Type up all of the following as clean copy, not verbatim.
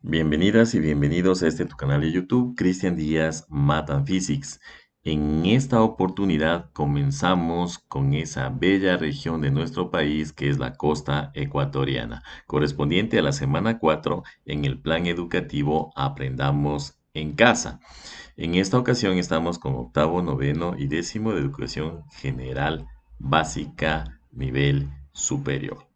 Bienvenidas y bienvenidos a tu canal de YouTube, Cristian Díaz Math and Physics. En esta oportunidad comenzamos con esa bella región de nuestro país que es la costa ecuatoriana, correspondiente a la semana 4 en el plan educativo Aprendamos en Casa. En esta ocasión estamos con octavo, noveno y décimo de educación general básica nivel superior.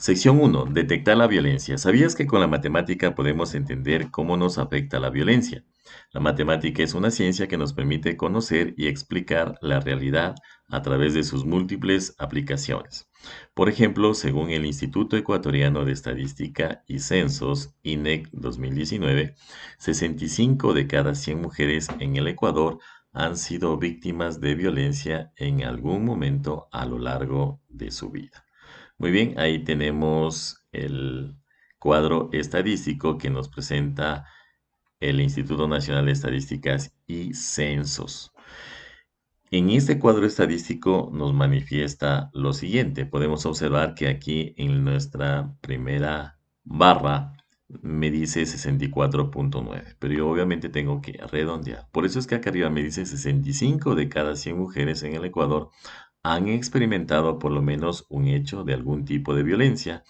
Sección 1. Detectar la violencia. ¿Sabías que con la matemática podemos entender cómo nos afecta la violencia? La matemática es una ciencia que nos permite conocer y explicar la realidad a través de sus múltiples aplicaciones. Por ejemplo, según el Instituto Ecuatoriano de Estadística y Censos, INEC 2019, 65 de cada 100 mujeres en el Ecuador han sido víctimas de violencia en algún momento a lo largo de su vida. Muy bien, ahí tenemos el cuadro estadístico que nos presenta el Instituto Nacional de Estadísticas y Censos. En este cuadro estadístico nos manifiesta lo siguiente. Podemos observar que aquí en nuestra primera barra me dice 64.9, pero yo obviamente tengo que redondear. Por eso es que acá arriba me dice 65 de cada 100 mujeres en el Ecuador han experimentado por lo menos un hecho de algún tipo de violencia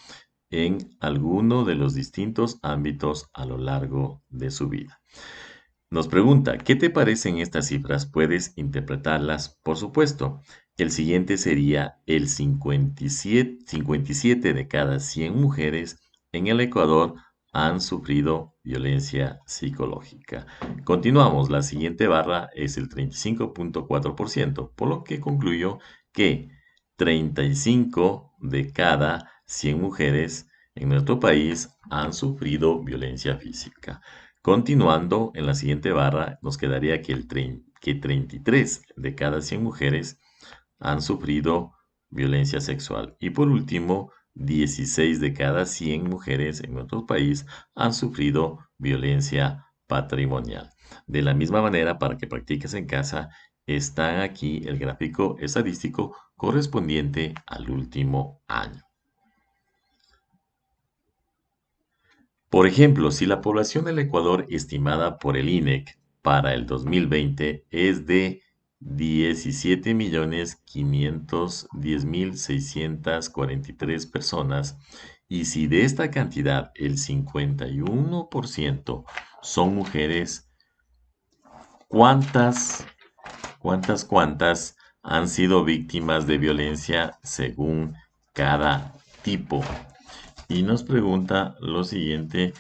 en alguno de los distintos ámbitos a lo largo de su vida. Nos pregunta, ¿qué te parecen estas cifras? ¿Puedes interpretarlas? Por supuesto. El siguiente sería el 57 de cada 100 mujeres en el Ecuador han sufrido violencia psicológica. Continuamos, la siguiente barra es el 35.4%, por lo que concluyo que 35 de cada 100 mujeres en nuestro país han sufrido violencia física. Continuando en la siguiente barra, nos quedaría que 33 de cada 100 mujeres han sufrido violencia sexual. Y por último, 16 de cada 100 mujeres en nuestro país han sufrido violencia patrimonial. De la misma manera, para que practiques en casa, está aquí el gráfico estadístico correspondiente al último año. Por ejemplo, si la población del Ecuador estimada por el INEC para el 2020 es de 17.510.643 personas, y si de esta cantidad el 51% son mujeres, ¿cuántas, cuántas han sido víctimas de violencia según cada tipo? Y nos pregunta lo siguiente,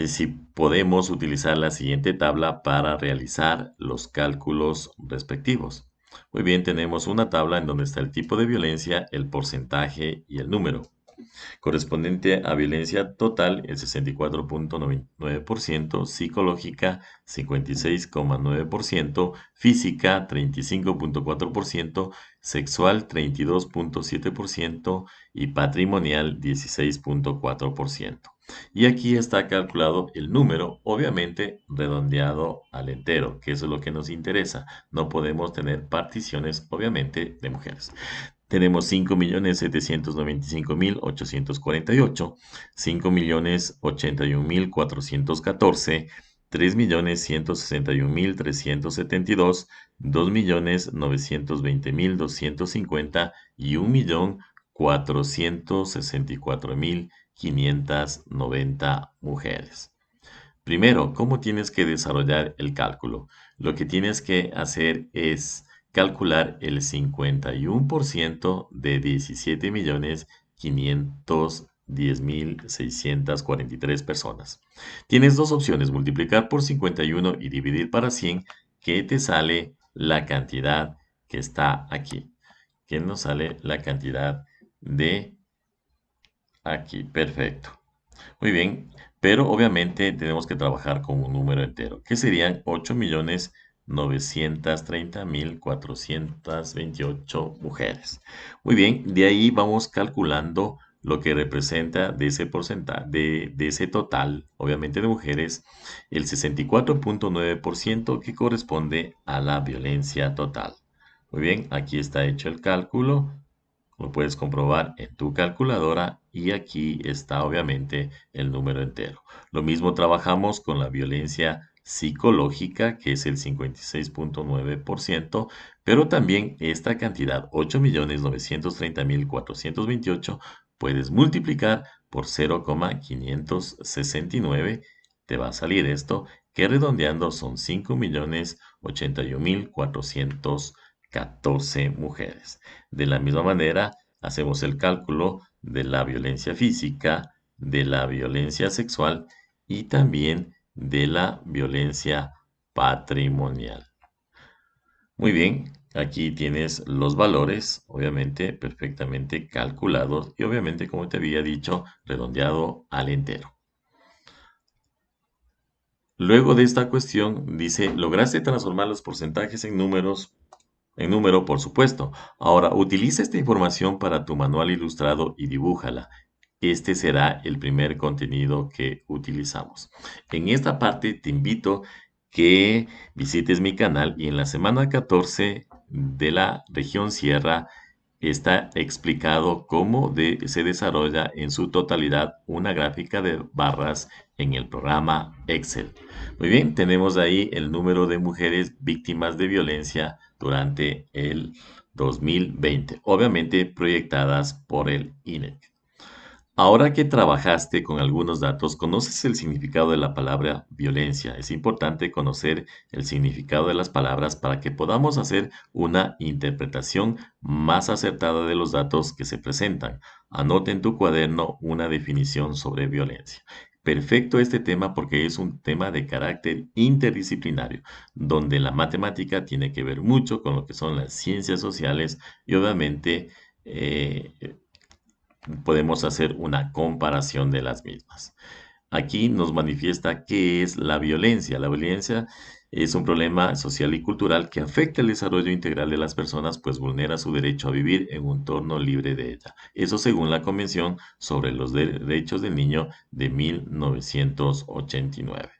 si podemos utilizar la siguiente tabla para realizar los cálculos respectivos. Muy bien, tenemos una tabla en donde está el tipo de violencia, el porcentaje y el número. Correspondiente a violencia total, el 64.9%, psicológica 56.9%, física 35.4%, sexual 32.7% y patrimonial 16.4%. Y aquí está calculado el número, obviamente redondeado al entero, que eso es lo que nos interesa. No podemos tener particiones, obviamente, de mujeres. Tenemos 5.795.848, 5.081.414, 3.161.372, 2.920.250 y 1.464.590 mujeres. Primero, ¿cómo tienes que desarrollar el cálculo? Lo que tienes que hacer es calcular el 51% de 17.510.643 personas. Tienes dos opciones, multiplicar por 51 y dividir para 100, que te sale la cantidad que está aquí. Que nos sale la cantidad de aquí. Perfecto. Muy bien, pero obviamente tenemos que trabajar con un número entero, que serían 8.930.428 mujeres. Muy bien, de ahí vamos calculando lo que representa de ese porcentaje, de ese total, obviamente de mujeres, el 64.9% que corresponde a la violencia total. Muy bien, aquí está hecho el cálculo. Lo puedes comprobar en tu calculadora y aquí está obviamente el número entero. Lo mismo trabajamos con la violencia psicológica, que es el 56,9%, pero también esta cantidad, 8.930.428, puedes multiplicar por 0,569, te va a salir esto, que redondeando son 5.081.414 mujeres. De la misma manera, hacemos el cálculo de la violencia física, de la violencia sexual y también de la violencia patrimonial. Muy bien, aquí tienes los valores, obviamente perfectamente calculados y obviamente, como te había dicho, redondeado al entero. Luego de esta cuestión, dice, lograste transformar los porcentajes en números. En número, por supuesto. Ahora, utiliza esta información para tu manual ilustrado y dibújala. Este será el primer contenido que utilizamos. En esta parte te invito que visites mi canal y en la semana 14 de la región Sierra está explicado cómo se desarrolla en su totalidad una gráfica de barras en el programa Excel. Muy bien, tenemos ahí el número de mujeres víctimas de violencia durante el 2020, obviamente proyectadas por el INEC. Ahora que trabajaste con algunos datos, conoces el significado de la palabra violencia. Es importante conocer el significado de las palabras para que podamos hacer una interpretación más acertada de los datos que se presentan. Anota en tu cuaderno una definición sobre violencia. Perfecto este tema porque es un tema de carácter interdisciplinario, donde la matemática tiene que ver mucho con lo que son las ciencias sociales y obviamente podemos hacer una comparación de las mismas. Aquí nos manifiesta qué es la violencia. La violencia es un problema social y cultural que afecta el desarrollo integral de las personas, pues vulnera su derecho a vivir en un entorno libre de ella. Eso según la Convención sobre los Derechos del Niño de 1989.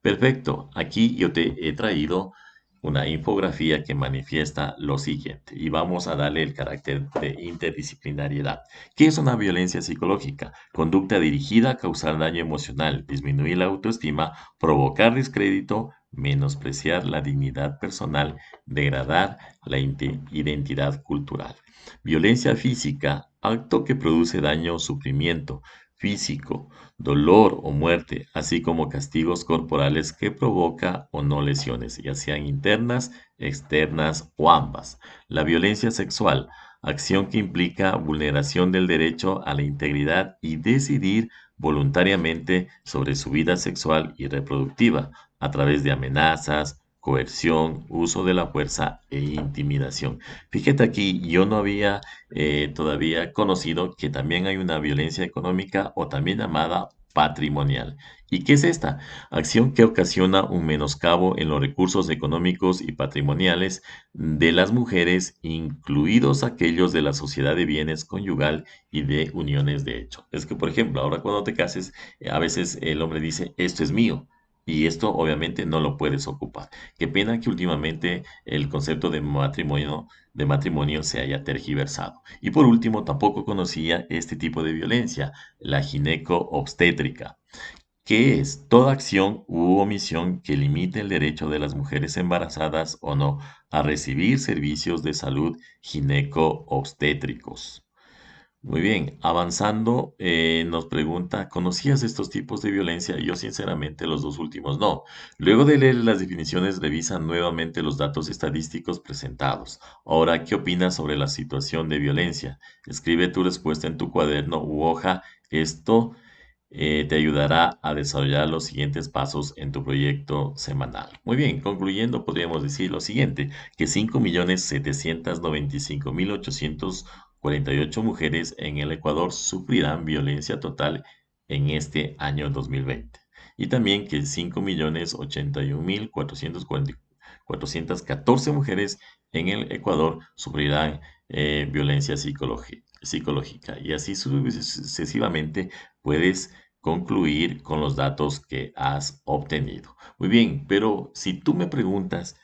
Perfecto, aquí yo te he traído una infografía que manifiesta lo siguiente y vamos a darle el carácter de interdisciplinariedad. ¿Qué es una violencia psicológica? Conducta dirigida a causar daño emocional, disminuir la autoestima, provocar descrédito, menospreciar la dignidad personal, degradar la identidad cultural. Violencia física, acto que produce daño o sufrimiento físico, dolor o muerte, así como castigos corporales que provoca o no lesiones, ya sean internas, externas o ambas. La violencia sexual, acción que implica vulneración del derecho a la integridad y decidir voluntariamente sobre su vida sexual y reproductiva a través de amenazas, coerción, uso de la fuerza e intimidación. Fíjate aquí, yo no había todavía conocido que también hay una violencia económica o también llamada patrimonial. ¿Y qué es esta? Acción que ocasiona un menoscabo en los recursos económicos y patrimoniales de las mujeres, incluidos aquellos de la sociedad de bienes conyugal y de uniones de hecho. Es que, por ejemplo, ahora cuando te cases, a veces el hombre dice, esto es mío. Y esto obviamente no lo puedes ocupar. Qué pena que últimamente el concepto de matrimonio se haya tergiversado. Y por último, tampoco conocía este tipo de violencia, la gineco-obstétrica, que es toda acción u omisión que limite el derecho de las mujeres embarazadas o no a recibir servicios de salud gineco-obstétricos. Muy bien, avanzando, nos pregunta, ¿conocías estos tipos de violencia? Yo sinceramente los dos últimos no. Luego de leer las definiciones, revisa nuevamente los datos estadísticos presentados. Ahora, ¿qué opinas sobre la situación de violencia? Escribe tu respuesta en tu cuaderno u hoja. Esto te ayudará a desarrollar los siguientes pasos en tu proyecto semanal. Muy bien, concluyendo, podríamos decir lo siguiente, que 5.795.848 mujeres en el Ecuador sufrirán violencia total en este año 2020. Y también que 5.081.414 mujeres en el Ecuador sufrirán violencia psicológica. Y así sucesivamente puedes concluir con los datos que has obtenido. Muy bien, pero si tú me preguntas,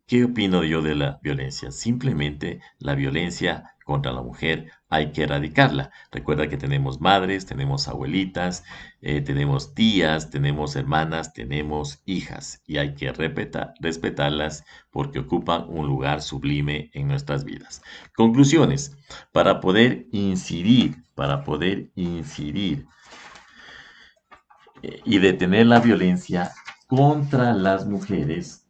¿qué opino yo de la violencia? Simplemente la violencia contra la mujer hay que erradicarla. Recuerda que tenemos madres, tenemos abuelitas, tenemos tías, tenemos hermanas, tenemos hijas y hay que respetarlas porque ocupan un lugar sublime en nuestras vidas. Conclusiones. Para poder incidir y detener la violencia contra las mujeres,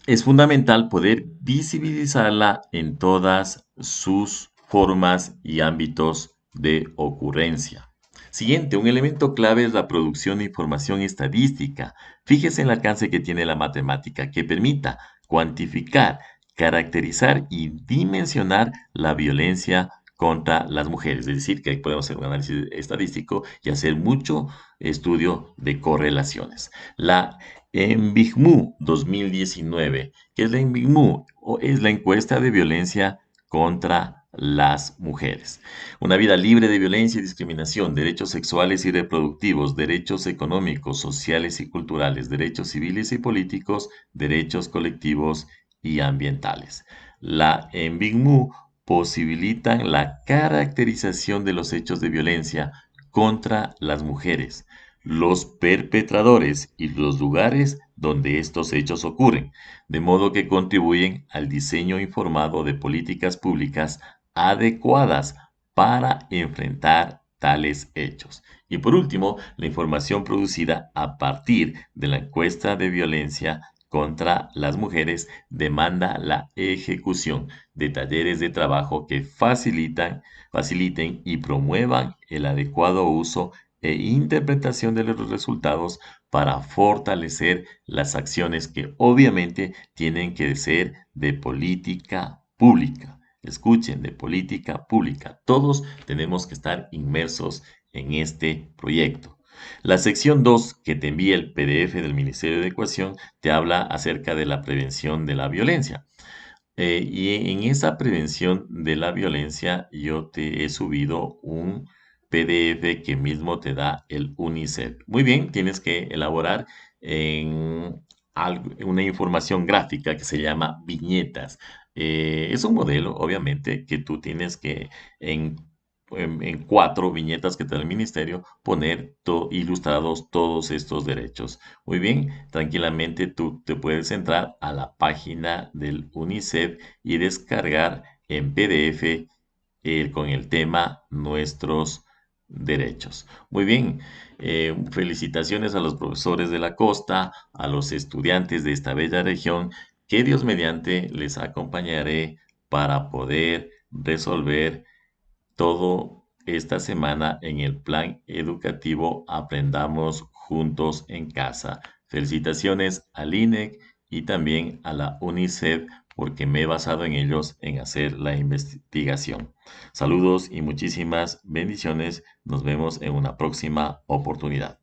es fundamental poder visibilizarla en todas sus formas y ámbitos de ocurrencia. Siguiente, un elemento clave es la producción de información estadística. Fíjese en el alcance que tiene la matemática, que permita cuantificar, caracterizar y dimensionar la violencia contra las mujeres. Es decir, que podemos hacer un análisis estadístico y hacer mucho estudio de correlaciones. La ENVIGMU 2019. ¿Qué es la ENVIGMU? Es la encuesta de violencia contra las mujeres. Una vida libre de violencia y discriminación, derechos sexuales y reproductivos, derechos económicos, sociales y culturales, derechos civiles y políticos, derechos colectivos y ambientales. La ENVIGMU posibilitan la caracterización de los hechos de violencia contra las mujeres, los perpetradores y los lugares donde estos hechos ocurren, de modo que contribuyen al diseño informado de políticas públicas adecuadas para enfrentar tales hechos. Y por último, la información producida a partir de la encuesta de violencia contra las mujeres demanda la ejecución de talleres de trabajo que faciliten y promuevan el adecuado uso e interpretación de los resultados para fortalecer las acciones que obviamente tienen que ser de política pública. Escuchen, de política pública. Todos tenemos que estar inmersos en este proyecto. La sección 2 que te envía el PDF del Ministerio de Educación te habla acerca de la prevención de la violencia. Y en esa prevención de la violencia yo te he subido un PDF que mismo te da el UNICEF. Muy bien, tienes que elaborar en una información gráfica que se llama viñetas. Es un modelo, obviamente, que tú tienes que en, en 4 viñetas que te da el ministerio poner ilustrados todos estos derechos. Muy bien, tranquilamente tú te puedes entrar a la página del UNICEF y descargar en PDF con el tema Nuestros Derechos. Muy bien, felicitaciones a los profesores de la costa, a los estudiantes de esta bella región, que Dios mediante les acompañaré para poder resolver todo esta semana en el plan educativo Aprendamos Juntos en Casa. Felicitaciones al INEC y también a la UNICEF porque me he basado en ellos en hacer la investigación. Saludos y muchísimas bendiciones. Nos vemos en una próxima oportunidad.